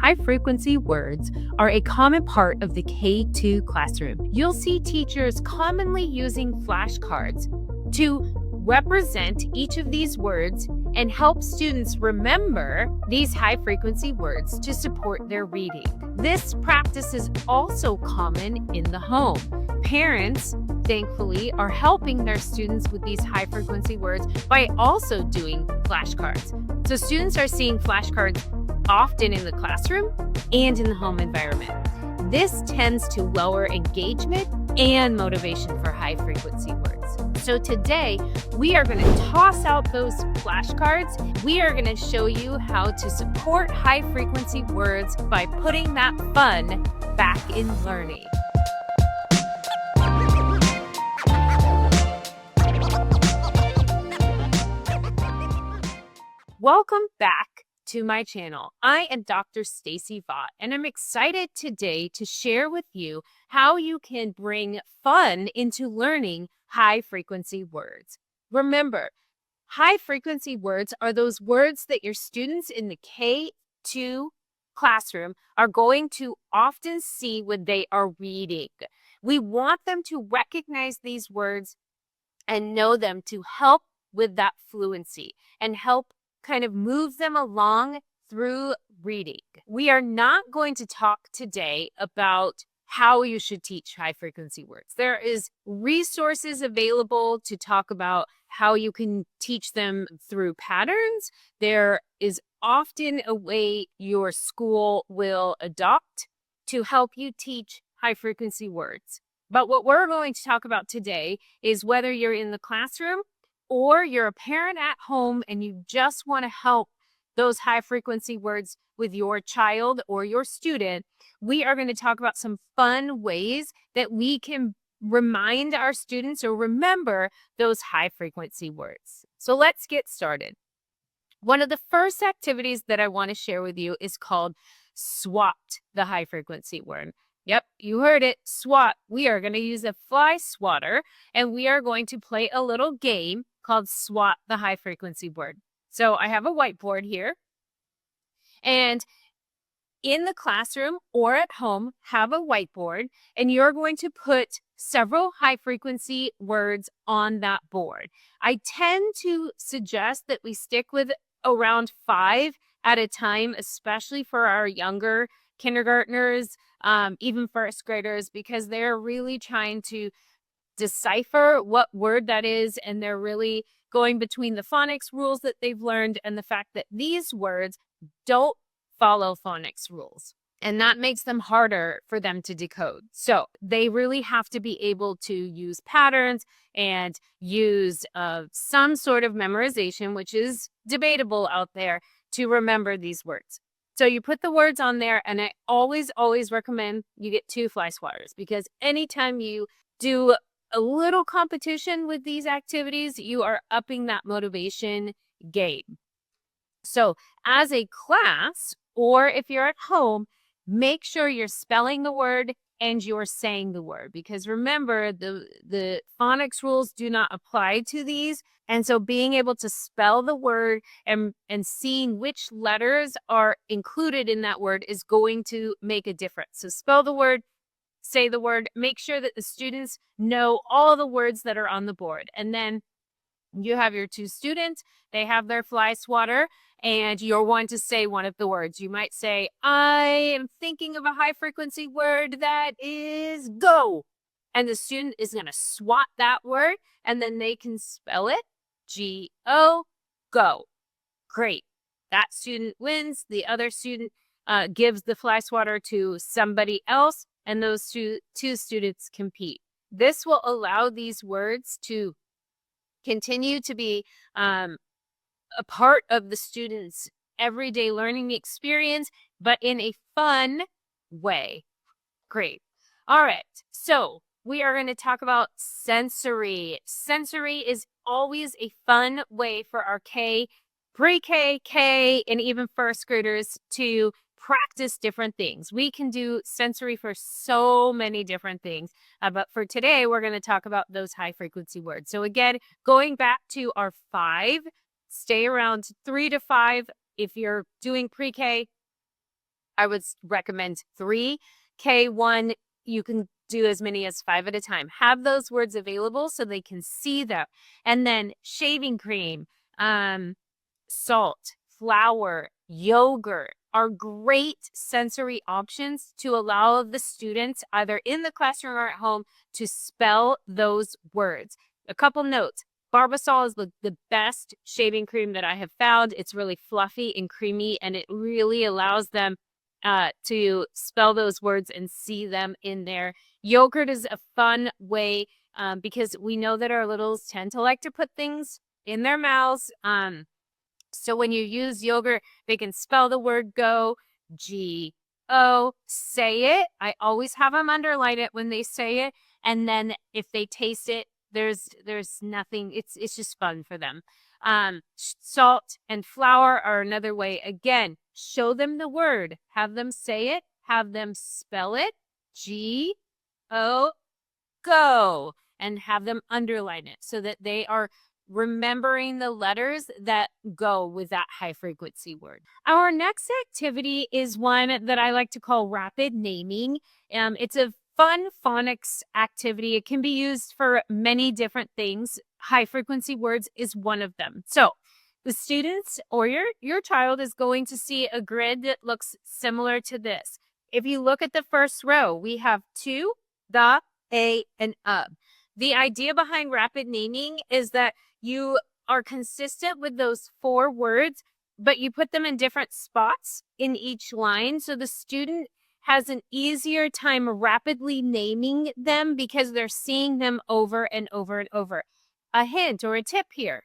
High-frequency words are a common part of the K-2 classroom. You'll see teachers commonly using flashcards to represent each of these words and help students remember these high-frequency words to support their reading. This practice is also common in the home. Parents, thankfully, are helping their students with these high-frequency words by also doing flashcards. So students are seeing flashcards often in the classroom and in the home environment. This tends to lower engagement and motivation for high-frequency words. So today, we are going to toss out those flashcards. We are going to show you how to support high-frequency words by putting that fun back in learning. Welcome back to my channel. I am Dr. Stacy Vaught, and I'm excited today to share with you how you can bring fun into learning high-frequency words. Remember, high-frequency words are those words that your students in the K-2 classroom are going to often see when they are reading. We want them to recognize these words and know them to help with that fluency and help kind of move them along through reading. We are not going to talk today about how you should teach high-frequency words. There is resources available to talk about how you can teach them through patterns. There is often a way your school will adopt to help you teach high-frequency words. But what we're going to talk about today is whether you're in the classroom or you're a parent at home and you just want to help those high-frequency words with your child or your student, we are going to talk about some fun ways that we can remind our students or remember those high-frequency words. So let's get started. One of the first activities that I want to share with you is called Swat, the high-frequency word. Yep, you heard it, Swat. We are going to use a fly swatter, and we are going to play a little game called Swat, the high-frequency word. So I have a whiteboard here, and in the classroom or at home, have a whiteboard, and you're going to put several high-frequency words on that board. I tend to suggest that we stick with around 5 at a time, especially for our younger kindergartners, even first graders, because they're really trying to decipher what word that is, and they're really going between the phonics rules that they've learned and the fact that these words don't follow phonics rules. And that makes them harder for them to decode. So they really have to be able to use patterns and use some sort of memorization, which is debatable out there, to remember these words. So you put the words on there, and I always recommend you get 2 fly swatters, because anytime you do a little competition with these activities, you are upping that motivation game. So as a class, or if you're at home, make sure you're spelling the word and you're saying the word, because remember, the phonics rules do not apply to these. And so being able to spell the word and seeing which letters are included in that word is going to make a difference. So spell the word, say the word, make sure that the students know all the words that are on the board. And then you have your 2 students, they have their fly swatter, and you're one to say one of the words. You might say, I am thinking of a high-frequency word that is go. And the student is going to swat that word, and then they can spell it, G-O, go. Great. That student wins. The other student gives the fly swatter to somebody else, and those two students compete. This will allow these words to continue to be a part of the student's everyday learning experience, but in a fun way. Great. All right. So we are going to talk about sensory. Sensory is always a fun way for our pre-K, K, and even first graders to practice different things. We can do sensory for so many different things, but for today, we're going to talk about those high-frequency words. So again, going back to our 5, stay around 3 to 5. If you're doing pre-K, I would recommend 3. K1, you can do as many as 5 at a time. Have those words available so they can see them. And then shaving cream, salt, flour, yogurt are great sensory options to allow the students either in the classroom or at home to spell those words. A couple notes. Barbasol is the best shaving cream that I have found. It's really fluffy and creamy, and it really allows them to spell those words and see them in there. Yogurt is a fun way because we know that our littles tend to like to put things in their mouths. So when you use yogurt, they can spell the word go, G-O, say it. I always have them underline it when they say it. And then if they taste it, there's nothing, it's just fun for them. Salt and flour are another way. Again, show them the word, have them say it, have them spell it, G-O, go, and have them underline it so that they are remembering the letters that go with that high frequency word. Our next activity is one that I like to call rapid naming. It's a fun phonics activity. It can be used for many different things. High frequency words is one of them. So the students or your child is going to see a grid that looks similar to this. If you look at the first row, we have to, the, a, and of. The idea behind rapid naming is that you are consistent with those 4 words, but you put them in different spots in each line. So the student has an easier time rapidly naming them because they're seeing them over and over and over. A hint or a tip here.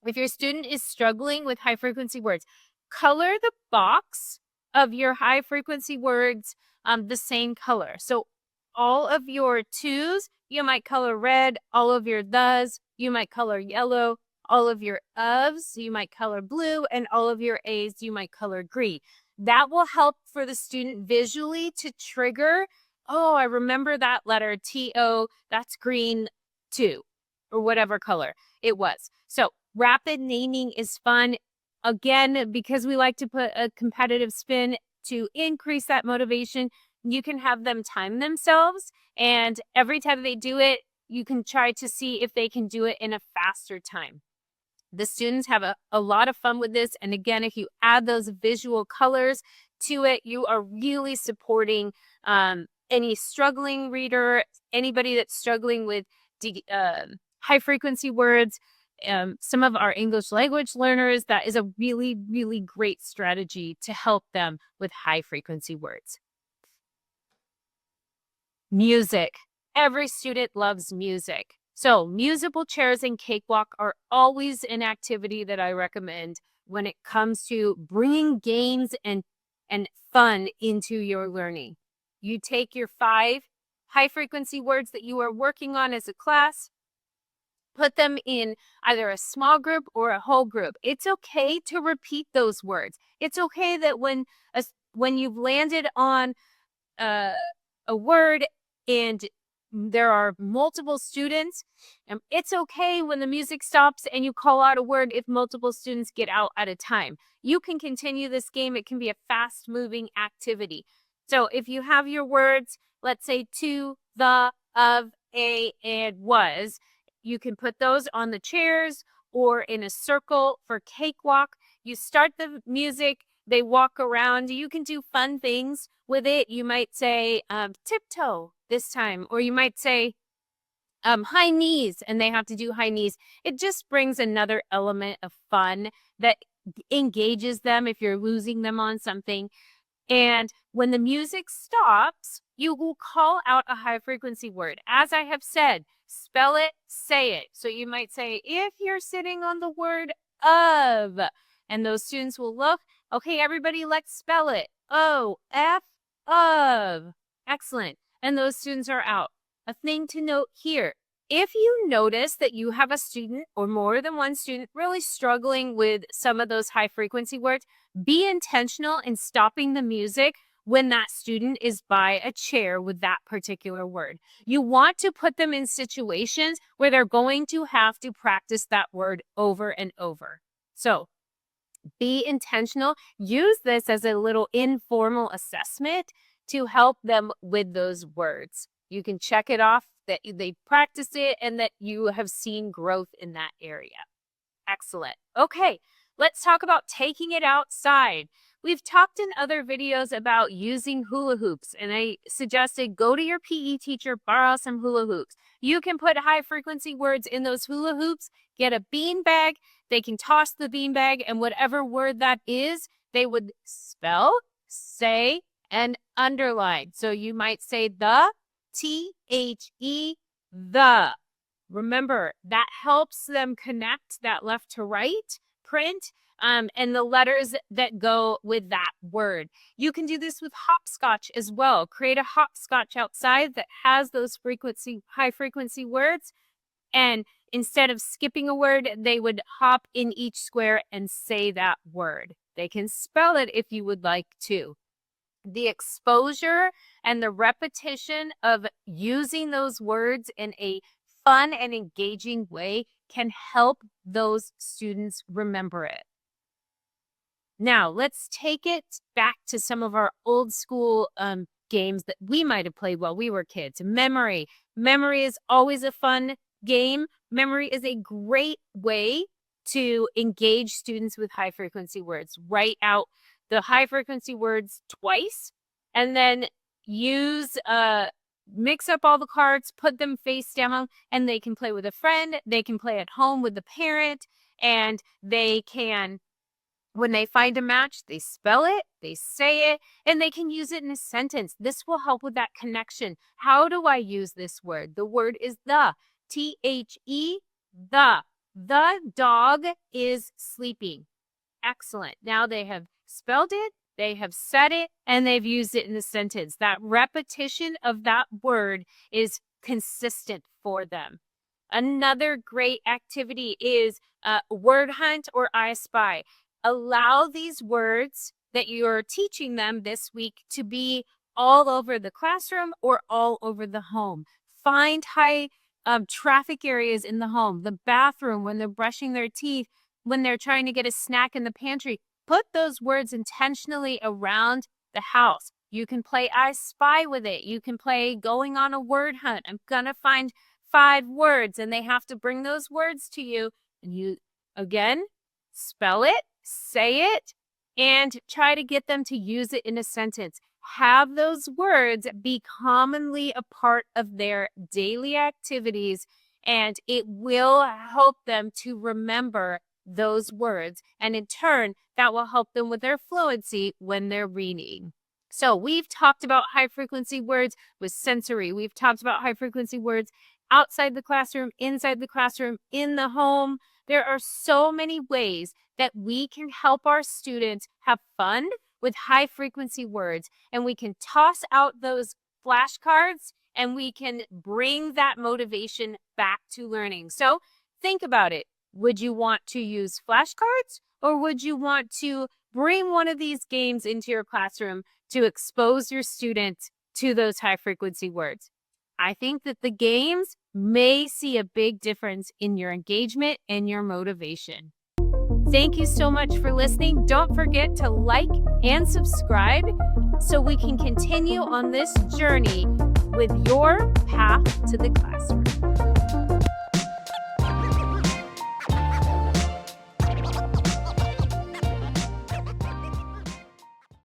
If your student is struggling with high frequency words, color the box of your high frequency words the same color. So all of your twos, you might color red. All of your thes, you might color yellow. All of your ofs, you might color blue. And all of your a's, you might color green. That will help for the student visually to trigger, oh, I remember that letter, T-O, that's green too, or whatever color it was. So rapid naming is fun. Again, because we like to put a competitive spin to increase that motivation, you can have them time themselves, and every time they do it, you can try to see if they can do it in a faster time. The students have a lot of fun with this, and again, if you add those visual colors to it, you are really supporting any struggling reader, anybody that's struggling with high frequency words, some of our English language learners. That is a really, really great strategy to help them with high frequency words. Music. Every student loves music. So musical chairs and cakewalk are always an activity that I recommend when it comes to bringing games and fun into your learning. You take your 5 high frequency words that you are working on as a class, put them in either a small group or a whole group. It's okay to repeat those words. It's okay that when you've landed on a word and there are multiple students, it's okay when the music stops and you call out a word if multiple students get out at a time. You can continue this game. It can be a fast-moving activity. So if you have your words, let's say to, the, of, a, and was, you can put those on the chairs or in a circle for cakewalk. You start the music, they walk around. You can do fun things with it. You might say tiptoe this time, or you might say high knees, and they have to do high knees. It just brings another element of fun that engages them if you're losing them on something. And when the music stops, you will call out a high frequency word. As I have said, spell it, say it. So you might say, if you're sitting on the word of, and those students will look, okay, everybody, let's spell it. O-F, of. Excellent. And those students are out. A thing to note here, if you notice that you have a student or more than one student really struggling with some of those high frequency words, be intentional in stopping the music when that student is by a chair with that particular word. You want to put them in situations where they're going to have to practice that word over and over. So Be intentional. Use this as a little informal assessment to help them with those words. You can check it off that they practice it and that you have seen growth in that area. Excellent. Okay, let's talk about taking it outside. We've talked in other videos about using hula hoops, and I suggested go to your PE teacher, borrow some hula hoops. You can put high frequency words in those hula hoops, get a bean bag, they can toss the bean bag, and whatever word that is, they would spell, say, and underline. So you might say the, T-H-E, the. Remember, that helps them connect that left to right print and the letters that go with that word. You can do this with hopscotch as well. Create a hopscotch outside that has those high frequency words. And instead of skipping a word, they would hop in each square and say that word. They can spell it if you would like to. The exposure and the repetition of using those words in a fun and engaging way can help those students remember it. Now, let's take it back to some of our old school games that we might have played while we were kids. Memory. Memory is always a fun game. Memory is a great way to engage students with high frequency words. Write out the high frequency words twice and then mix up all the cards, put them face down, and they can play with a friend. They can play at home with the parent, and they can, when they find a match, they spell it, they say it, and they can use it in a sentence. This will help with that connection. How do I use this word? The word is the, T-H-E, the. The dog is sleeping. Excellent. Now they have spelled it, they have said it, and they've used it in the sentence. That repetition of that word is consistent for them. Another great activity is word hunt or I Spy. Allow these words that you're teaching them this week to be all over the classroom or all over the home. Find high traffic areas in the home, the bathroom, when they're brushing their teeth, when they're trying to get a snack in the pantry. Put those words intentionally around the house. You can play I Spy with it. You can play going on a word hunt. I'm going to find 5 words, and they have to bring those words to you. And you, again, spell it, say it, and try to get them to use it in a sentence. Have those words be commonly a part of their daily activities, and it will help them to remember those words. And in turn, that will help them with their fluency when they're reading. So we've talked about high frequency words with sensory. We've talked about high frequency words outside the classroom, inside the classroom, in the home. There are so many ways that we can help our students have fun with high frequency words, and we can toss out those flashcards and we can bring that motivation back to learning. So think about it. Would you want to use flashcards, or would you want to bring one of these games into your classroom to expose your students to those high frequency words? I think that the games may see a big difference in your engagement and your motivation. Thank you so much for listening. Don't forget to like and subscribe so we can continue on this journey with your path to the classroom.